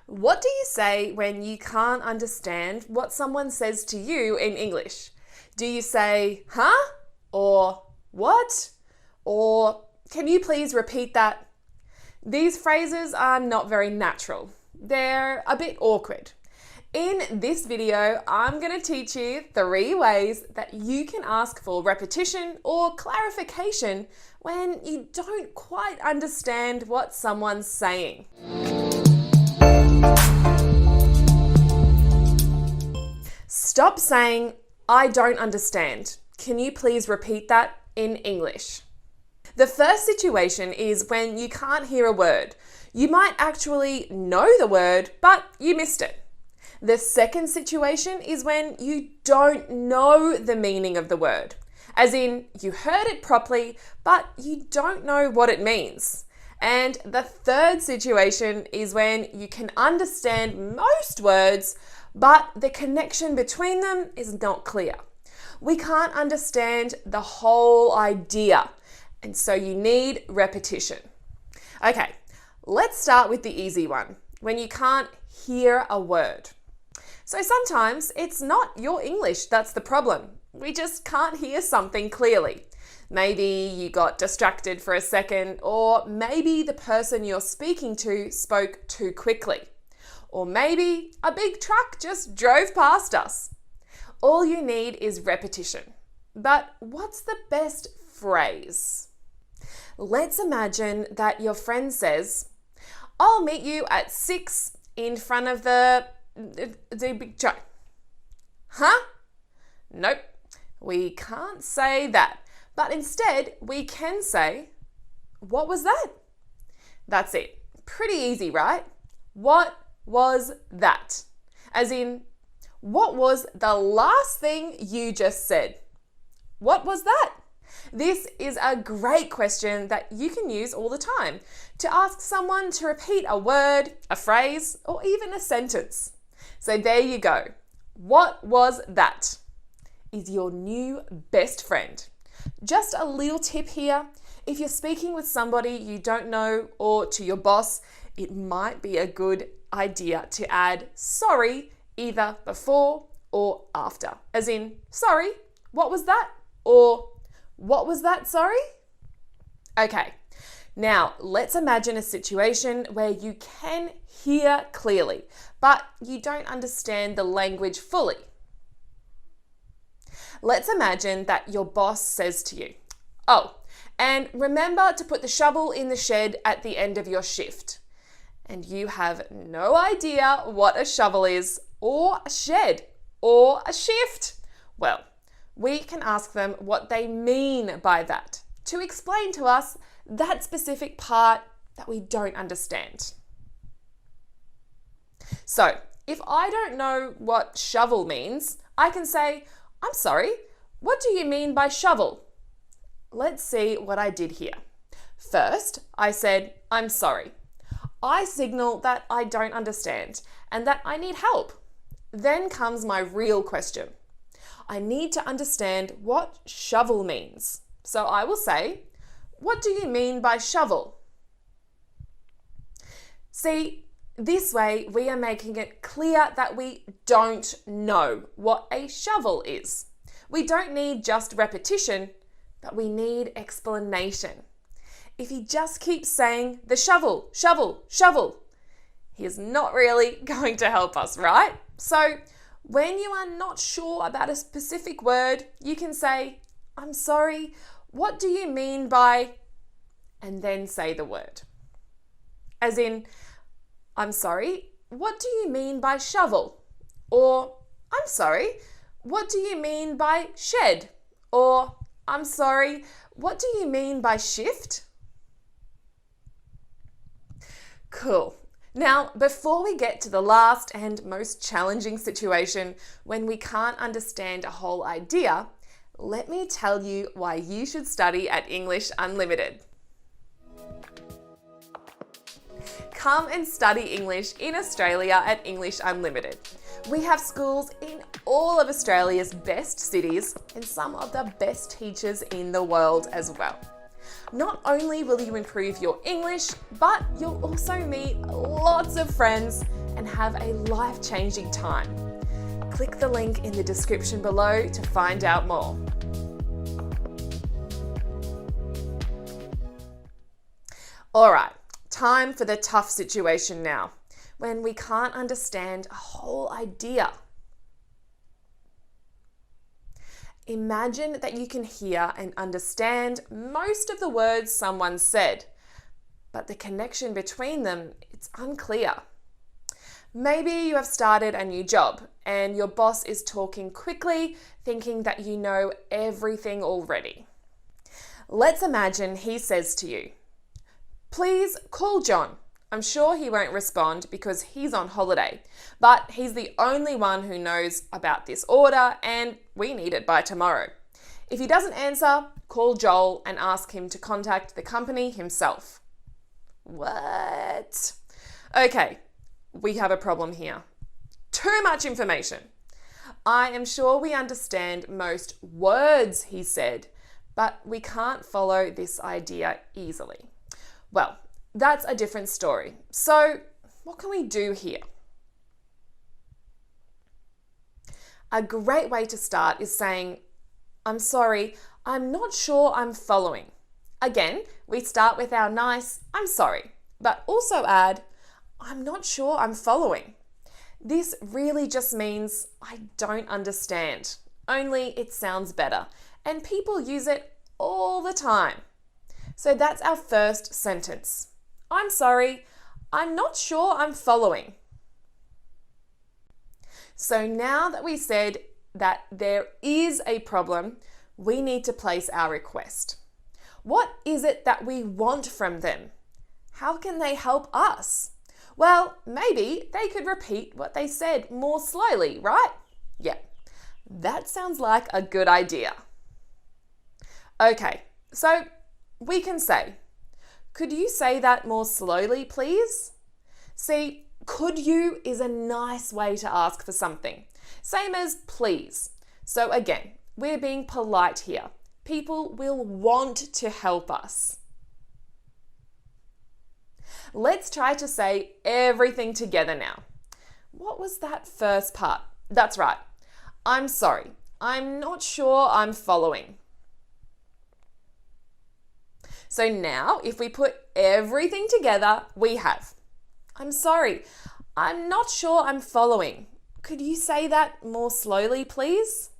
What do you say when you can't understand what someone says to you in English? Do you say, huh? Or what? Or can you please repeat that? These phrases are not very natural. They're a bit awkward. In this video, I'm going to teach you 3 ways that you can ask for repetition or clarification when you don't quite understand what someone's saying. Stop saying, I don't understand. Can you please repeat that in English? The first situation is when you can't hear a word. You might actually know the word, but you missed it. The second situation is when you don't know the meaning of the word, as in you heard it properly, but you don't know what it means. And the third situation is when you can understand most words, but the connection between them is not clear. We can't understand the whole idea, and so you need repetition. Okay, let's start with the easy one, when you can't hear a word. So sometimes it's not your English that's the problem. We just can't hear something clearly. Maybe you got distracted for a second, or maybe the person you're speaking to spoke too quickly. Or maybe a big truck just drove past us. All you need is repetition. But what's the best phrase? Let's imagine that your friend says, I'll meet you at 6 in front of the big truck. Huh? Nope, we can't say that. But instead, we can say, what was that? That's it. Pretty easy, right? What was that? As in, what was the last thing you just said? What was that? This is a great question that you can use all the time to ask someone to repeat a word, a phrase, or even a sentence. So there you go. What was that? Is your new best friend. Just a little tip here. If you're speaking with somebody you don't know or to your boss, it might be a good idea to add sorry either before or after. As in, sorry, what was that? Or what was that, sorry? Okay, now let's imagine a situation where you can hear clearly, but you don't understand the language fully. Let's imagine that your boss says to you, oh, and remember to put the shovel in the shed at the end of your shift. And you have no idea what a shovel is, or a shed, or a shift. Well, we can ask them what they mean by that to explain to us that specific part that we don't understand. So, if I don't know what shovel means, I can say, I'm sorry, what do you mean by shovel? Let's see what I did here. First, I said, I'm sorry. I signal that I don't understand and that I need help. Then comes my real question. I need to understand what shovel means. So I will say, what do you mean by shovel? See, this way we are making it clear that we don't know what a shovel is. We don't need just repetition, but we need explanation. If he just keeps saying the shovel, shovel, shovel, he is not really going to help us, right? So when you are not sure about a specific word, you can say, I'm sorry, what do you mean by, and then say the word. As in, I'm sorry, what do you mean by shovel? Or, I'm sorry, what do you mean by shed? Or, I'm sorry, what do you mean by shift? Cool. Now, before we get to the last and most challenging situation when we can't understand a whole idea, let me tell you why you should study at English Unlimited. Come and study English in Australia at English Unlimited. We have schools in all of Australia's best cities and some of the best teachers in the world as well. Not only will you improve your English, but you'll also meet lots of friends and have a life-changing time. Click the link in the description below to find out more. All right, time for the tough situation now, when we can't understand a whole idea. Imagine that you can hear and understand most of the words someone said, but the connection between them, it's unclear. Maybe you have started a new job and your boss is talking quickly, thinking that you know everything already. Let's imagine he says to you, "Please call John. I'm sure he won't respond because he's on holiday, but he's the only one who knows about this order and we need it by tomorrow. If he doesn't answer, call Joel and ask him to contact the company himself." What? Okay, we have a problem here. Too much information. I am sure we understand most words he said, but we can't follow this idea easily. Well, that's a different story. So, what can we do here? A great way to start is saying, "I'm sorry, I'm not sure I'm following." Again, we start with our nice, "I'm sorry," but also add, "I'm not sure I'm following." This really just means I don't understand, only it sounds better, and people use it all the time. So that's our first sentence. I'm sorry, I'm not sure I'm following. So now that we said that there is a problem, we need to place our request. What is it that we want from them? How can they help us? Well, maybe they could repeat what they said more slowly, right? Yeah, that sounds like a good idea. Okay, so we can say, "Could you say that more slowly, please?" See, "could you" is a nice way to ask for something. Same as please. So again, we're being polite here. People will want to help us. Let's try to say everything together now. What was that first part? That's right. I'm sorry. I'm not sure I'm following. So now, if we put everything together, we have, "I'm sorry, I'm not sure I'm following. Could you say that more slowly, please?"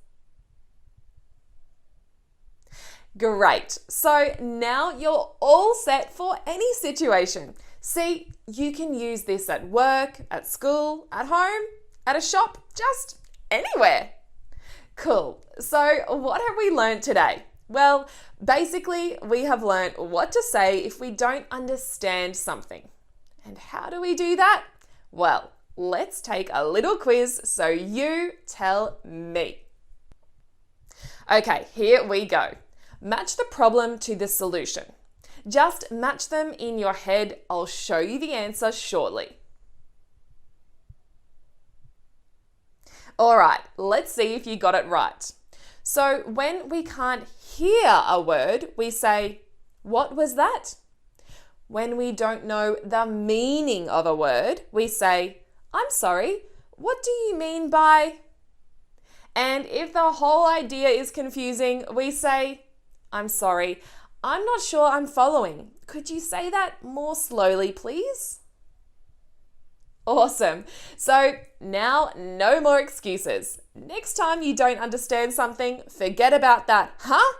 Great. So now you're all set for any situation. See, you can use this at work, at school, at home, at a shop, just anywhere. Cool. So what have we learned today? Well, basically, we have learned what to say if we don't understand something. And how do we do that? Well, let's take a little quiz so you tell me. Okay, here we go. Match the problem to the solution. Just match them in your head. I'll show you the answer shortly. All right, let's see if you got it right. So when we can't hear a word, we say, "What was that?" When we don't know the meaning of a word, we say, "I'm sorry, what do you mean by?" And if the whole idea is confusing, we say, "I'm sorry, I'm not sure I'm following. Could you say that more slowly, please?" Awesome. So now no more excuses. Next time you don't understand something, forget about that, huh?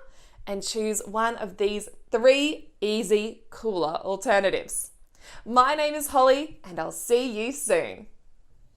And choose one of these 3 easy, cooler alternatives. My name is Holly, and I'll see you soon.